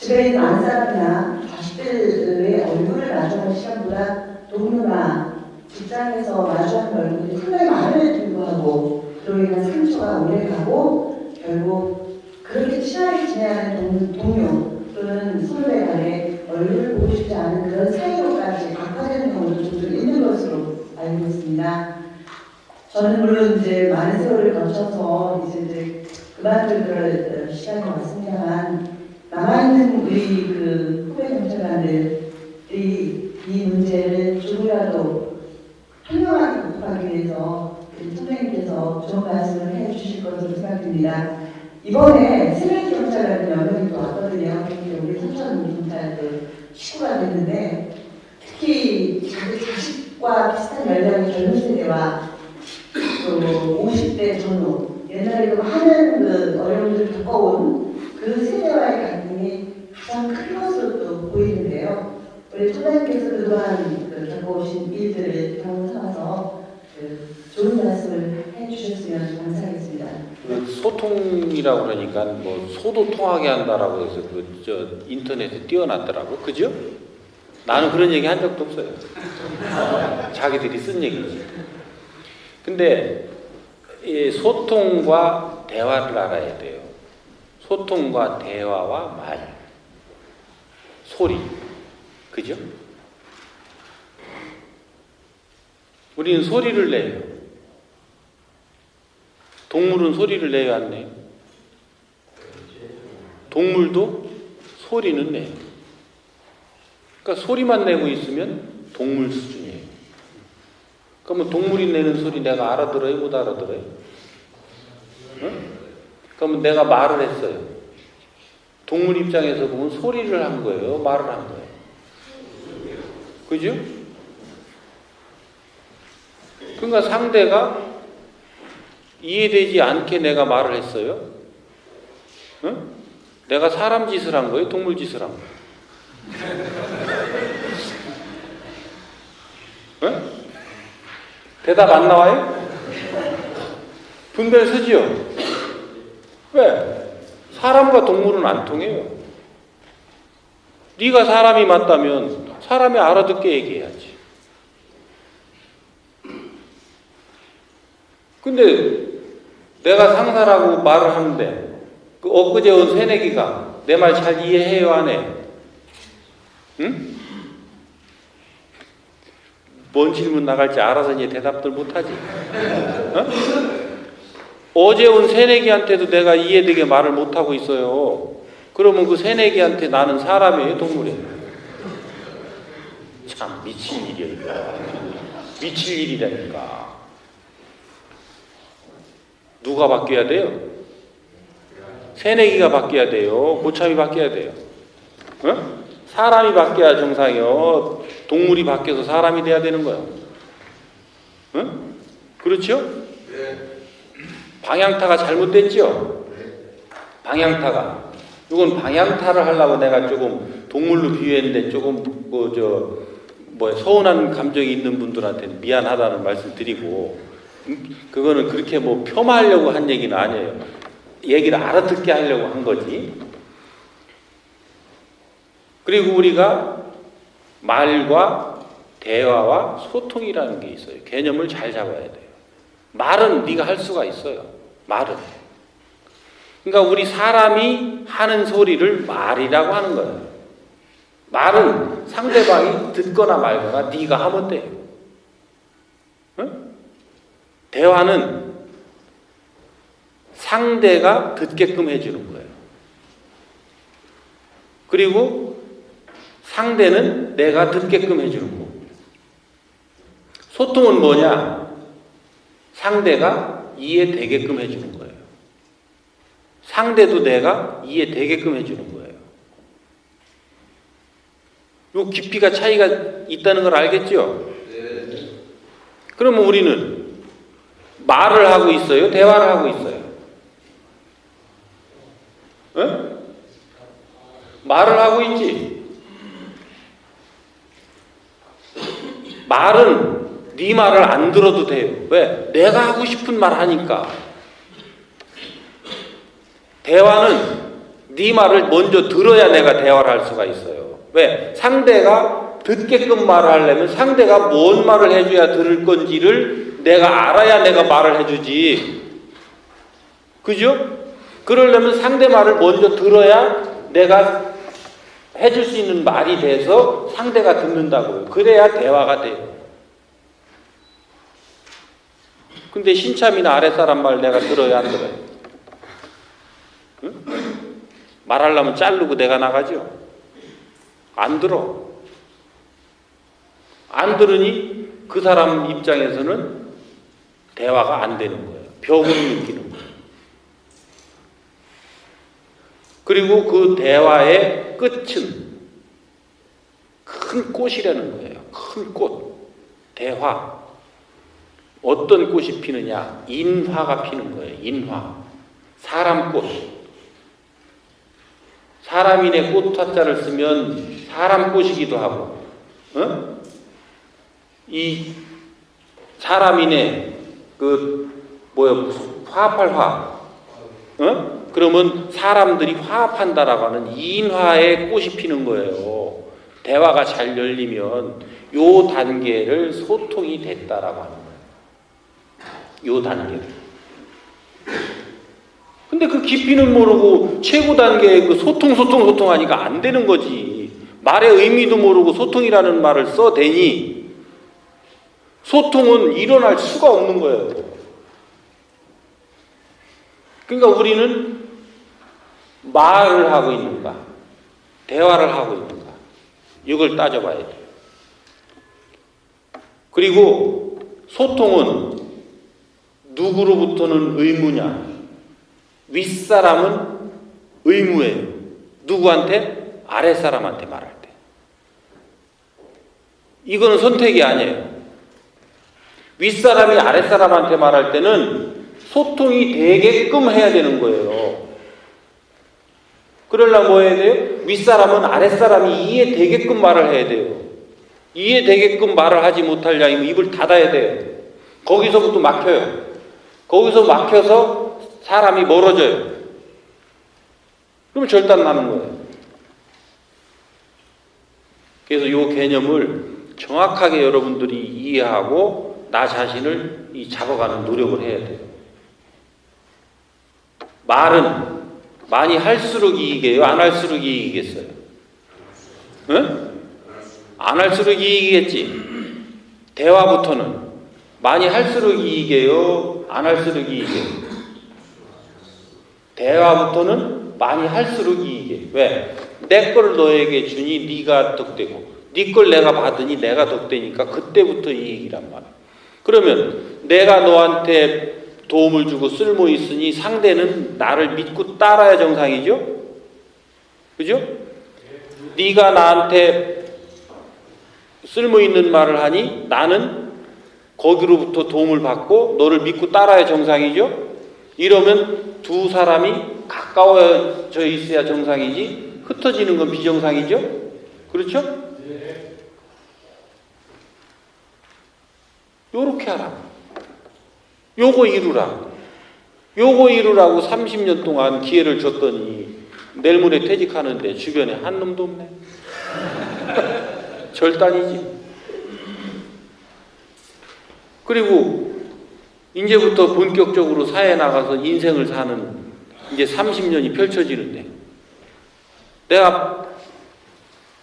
집에 있는 안사람이나 자식들의 얼굴을 마주하는 시간보다 동료나 직장에서 마주하는 얼굴이 상당히 많음에도 불구하고 그로 인한 상처가 오래가고 결국 그렇게 친하게 지내는 동료 또는 선후배 간에 얼굴을 보고 싶지 않은 그런 사이로까지 악화되는 경우도 종종 있는 것으로 알고 있습니다. 저는 물론 이제 많은 세월을 거쳐서 이제 그만둘 그럴 시간이 왔습니다만 남아있는 우리 그 후배 경찰관들이 이 문제를 조금이라도 현명하게 극복하기 위해서 우리 선생님께서 좋은 말씀을 해주실 것으로 생각됩니다. 이번에 새내기 경찰관 몇 명이 또 왔거든요. 우리 삼천 경찰들 식구가 됐는데 특히 자기 자식과 비슷한 연령의 젊은 세대와 또 50대 전후 옛날에도 많은 그 어려움들을 겪어온 그 세대와의 갈등이 가장 큰 것으로 또 보이는데요. 우리 총장님께서 그동안 겪어오신 일들을 경험 삼아서 좋은 말씀을 해주셨으면 감사하겠습니다. 소통이라고 그러니까 뭐 소도 통하게 한다라고 해서 인터넷에 띄워놨더라고, 그죠? 나는 그런 얘기 한 적도 없어요. 자기들이 쓴 얘기지. 근데 이 소통과 대화를 알아야 돼요. 소통과 대화와 말, 소리, 그죠? 우리는 소리를 내요. 동물은 소리를 내요, 안 내요? 동물도 소리는 내요. 그러니까 소리만 내고 있으면 동물 수준이에요. 그러면 동물이 내는 소리 내가 알아들어요, 못 알아들어요? 응? 그러면 내가 말을 했어요. 동물 입장에서 보면 소리를 한 거예요, 말을 한 거예요. 그죠? 그러니까 상대가 이해되지 않게 내가 말을 했어요. 응? 내가 사람 짓을 한 거예요, 동물 짓을 한 거예요. 응? 대답 안 나와요? 분별 쓰지요? 왜? 사람과 동물은 안 통해요. 네가 사람이 맞다면 사람이 알아듣게 얘기해야지. 근데 내가 상사라고 말을 하는데 그 엊그제 온 새내기가 내 말 잘 이해해요, 안 해? 응? 뭔 질문 나갈지 알아서 이제 대답들 못하지. 어? 어제 온 새내기한테도 내가 이해되게 말을 못하고 있어요. 그러면 그 새내기한테 나는 사람이에요, 동물이에요? 참 미칠 일이야. 미칠 일이라니까. 누가 바뀌어야 돼요? 새내기가 바뀌어야 돼요. 고참이 바뀌어야 돼요. 어? 사람이 바뀌어야 정상이요. 동물이 바뀌어서 사람이 돼야 되는 거예요. 응? 그렇죠? 네. 방향타가 잘못됐죠? 방향타가. 이건 방향타를 하려고 내가 조금 동물로 비유했는데 조금 서운한 감정이 있는 분들한테는 미안하다는 말씀 드리고, 그거는 그렇게 뭐 폄하하려고 한 얘기는 아니에요. 얘기를 알아듣게 하려고 한 거지. 그리고 우리가 말과 대화와 소통이라는 게 있어요. 개념을 잘 잡아야 돼요. 말은 네가 할 수가 있어요. 말은. 그러니까 우리 사람이 하는 소리를 말이라고 하는 거예요. 말은 상대방이 듣거나 말거나 네가 하면 돼요. 응? 대화는 상대가 듣게끔 해주는 거예요. 그리고 상대는 내가 듣게끔 해주는 거. 소통은 뭐냐? 상대가 이해되게끔 해주는 거예요. 상대도 내가 이해되게끔 해주는 거예요. 요 깊이가 차이가 있다는 걸 알겠죠? 네. 그러면 우리는 말을 하고 있어요? 대화를 하고 있어요? 에? 말을 하고 있지. 말은 네 말을 안 들어도 돼요. 왜? 내가 하고 싶은 말 하니까. 대화는 네 말을 먼저 들어야 내가 대화를 할 수가 있어요. 왜? 상대가 듣게끔 말을 하려면 상대가 뭔 말을 해줘야 들을 건지를 내가 알아야 내가 말을 해주지. 그죠? 그러려면 상대 말을 먼저 들어야 내가 해줄 수 있는 말이 돼서 상대가 듣는다고요. 그래야 대화가 돼요. 근데 신참이나 아랫사람 말 내가 들어야 안 들어요? 응? 말하려면 자르고 내가 나가죠? 안 들어. 안 들으니 그 사람 입장에서는 대화가 안 되는 거예요. 벽을 느끼는 거예요. 그리고 그 대화의 끝은 큰 꽃이라는 거예요. 큰 꽃. 대화. 어떤 꽃이 피느냐? 인화가 피는 거예요. 인화. 사람 꽃. 사람인의 꽃 화자를 쓰면 사람 꽃이기도 하고, 이 사람인의 화합할 화. 그러면 사람들이 화합한다라고 하는 인화의 꽃이 피는 거예요. 대화가 잘 열리면 요 단계를 소통이 됐다라고 하는 거예요. 요 단계를. 근데 그 깊이는 모르고 최고 단계의 그 소통하니까 안 되는 거지. 말의 의미도 모르고 소통이라는 말을 써대니 소통은 일어날 수가 없는 거예요. 그러니까 우리는 말을 하고 있는가, 대화를 하고 있는가, 이걸 따져봐야 돼요. 그리고 소통은 누구로부터는 의무냐, 윗사람은 의무예요. 누구한테? 아랫사람한테 말할 때. 이거는 선택이 아니에요. 윗사람이 아랫사람한테 말할 때는 소통이 되게끔 해야 되는 거예요. 그러려면 뭐 해야 돼요? 윗사람은 아랫사람이 이해되게끔 말을 해야 돼요. 이해되게끔 말을 하지 못하려면 입을 닫아야 돼요. 거기서부터 막혀요. 거기서 막혀서 사람이 멀어져요. 그러면 절단 나는 거예요. 그래서 이 개념을 정확하게 여러분들이 이해하고 나 자신을 잡아가는 노력을 해야 돼요. 말은 많이 할수록 이익이에요? 안 할수록 이익이겠어요? 응? 안 할수록 이익이겠지. 대화부터는 많이 할수록 이익이에요? 안 할수록 이익이에요? 대화부터는 많이 할수록 이익이에요. 왜? 내 걸 너에게 주니 네가 덕되고 네 걸 내가 받으니 내가 덕되니까 그때부터 이익이란 말이야. 그러면 내가 너한테 도움을 주고 쓸모 있으니 상대는 나를 믿고 따라야 정상이죠? 그죠? 네가 나한테 쓸모 있는 말을 하니 나는 거기로부터 도움을 받고 너를 믿고 따라야 정상이죠? 이러면 두 사람이 가까워져 있어야 정상이지 흩어지는 건 비정상이죠? 그렇죠? 요렇게 하라. 요거 이루라. 요거 이루라고 30년 동안 기회를 줬더니 내일 모레 퇴직하는데 주변에 한 놈도 없네. 절단이지. 그리고 이제부터 본격적으로 사회에 나가서 인생을 사는 이제 30년이 펼쳐지는데 내가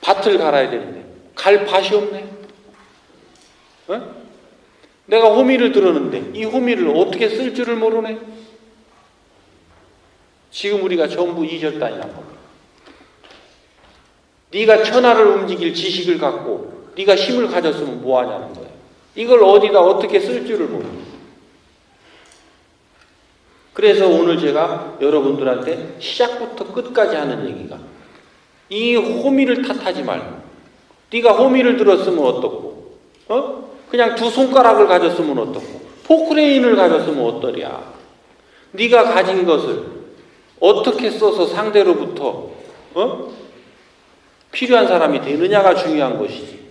밭을 갈아야 되는데 갈 밭이 없네. 어? 내가 호미를 들었는데 이 호미를 어떻게 쓸 줄을 모르네. 지금 우리가 전부 이절단이란 겁니다. 네가 천하를 움직일 지식을 갖고 네가 힘을 가졌으면 뭐하냐는 거예요. 이걸 어디다 어떻게 쓸 줄을 모르네. 그래서 오늘 제가 여러분들한테 시작부터 끝까지 하는 얘기가 이 호미를 탓하지 말고 네가 호미를 들었으면 어떻고 그냥 두 손가락을 가졌으면 어떻고 포크레인을 가졌으면 어떠랴. 네가 가진 것을 어떻게 써서 상대로부터 필요한 사람이 되느냐가 중요한 것이지.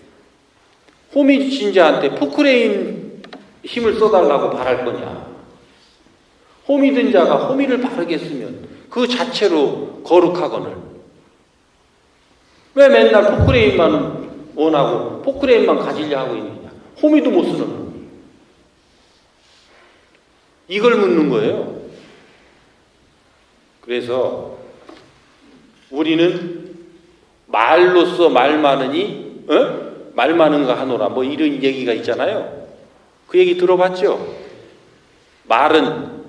호미 진자한테 포크레인 힘을 써달라고 바랄 거냐. 호미 든 자가 호미를 바르게 쓰면 그 자체로 거룩하거늘. 왜 맨날 포크레인만 원하고 포크레인만 가지려 하고 있느냐? 호미도 못 쓰는 놈. 이걸 묻는 거예요. 그래서 우리는 말로써 말 많으니 말 많은가 하노라 뭐 이런 얘기가 있잖아요. 그 얘기 들어봤죠? 말은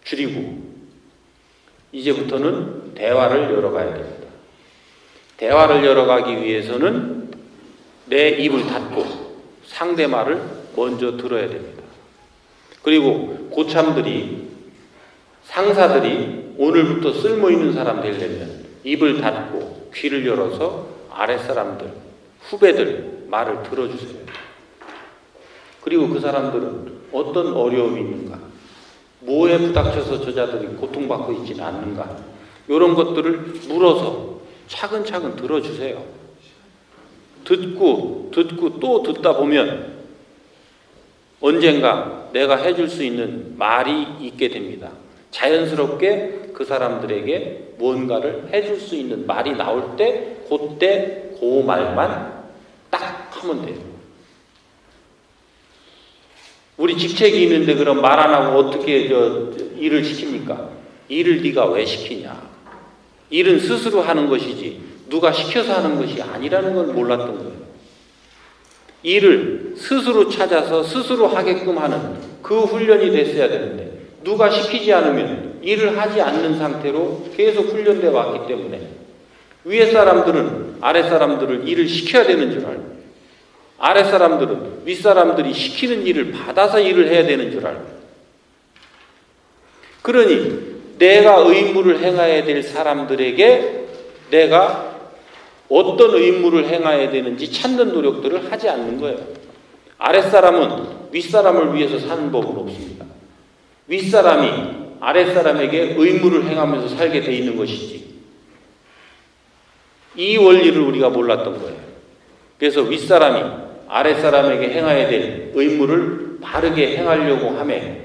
줄이고 이제부터는 대화를 열어가야 됩니다. 대화를 열어가기 위해서는 내 입을 닫고 상대 말을 먼저 들어야 됩니다. 그리고 고참들이 상사들이 오늘부터 쓸모있는 사람 되려면 입을 닫고 귀를 열어서 아랫사람들, 후배들 말을 들어주세요. 그리고 그 사람들은 어떤 어려움이 있는가, 뭐에 부닥쳐서 저자들이 고통받고 있지는 않는가, 이런 것들을 물어서 차근차근 들어주세요. 듣고 또 듣다 보면 언젠가 내가 해줄 수 있는 말이 있게 됩니다. 자연스럽게 그 사람들에게 무언가를 해줄 수 있는 말이 나올 때 그때 그 말만 딱 하면 돼요. 우리 직책이 있는데 그럼 말 안 하고 어떻게 일을 시킵니까? 일을 네가 왜 시키냐? 일은 스스로 하는 것이지 누가 시켜서 하는 것이 아니라는 걸 몰랐던 거예요. 일을 스스로 찾아서 스스로 하게끔 하는 그 훈련이 됐어야 되는데 누가 시키지 않으면 일을 하지 않는 상태로 계속 훈련되어 왔기 때문에 위에 사람들은 아랫 사람들을 일을 시켜야 되는 줄 알고 아랫 사람들은 윗 사람들이 시키는 일을 받아서 일을 해야 되는 줄 알고 그러니 내가 의무를 행해야 될 사람들에게 내가 어떤 의무를 행해야 되는지 찾는 노력들을 하지 않는 거예요. 아랫사람은 윗사람을 위해서 사는 법은 없습니다. 윗사람이 아랫사람에게 의무를 행하면서 살게 돼 있는 것이지 이 원리를 우리가 몰랐던 거예요. 그래서 윗사람이 아랫사람에게 행해야 될 의무를 바르게 행하려고 하면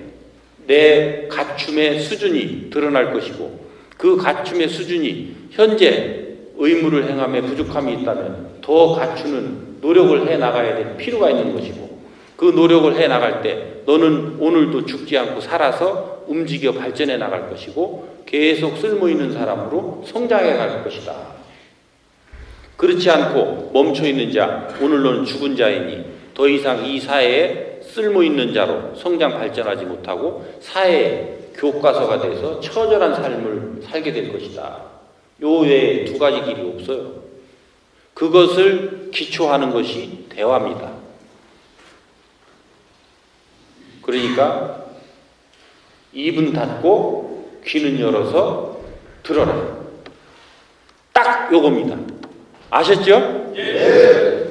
내 갖춤의 수준이 드러날 것이고 그 갖춤의 수준이 현재 의무를 행함에 부족함이 있다면 더 갖추는 노력을 해나가야 될 필요가 있는 것이고 그 노력을 해나갈 때 너는 오늘도 죽지 않고 살아서 움직여 발전해 나갈 것이고 계속 쓸모있는 사람으로 성장해 갈 것이다. 그렇지 않고 멈춰있는 자, 오늘 너는 죽은 자이니 더 이상 이 사회에 쓸모있는 자로 성장 발전하지 못하고 사회의 교과서가 돼서 처절한 삶을 살게 될 것이다. 요 외에 두 가지 길이 없어요. 그것을 기초하는 것이 대화입니다. 그러니까 입은 닫고 귀는 열어서 들어라. 딱 요겁니다. 아셨죠? 네.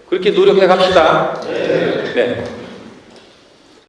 그렇게 노력해 갑시다. 네.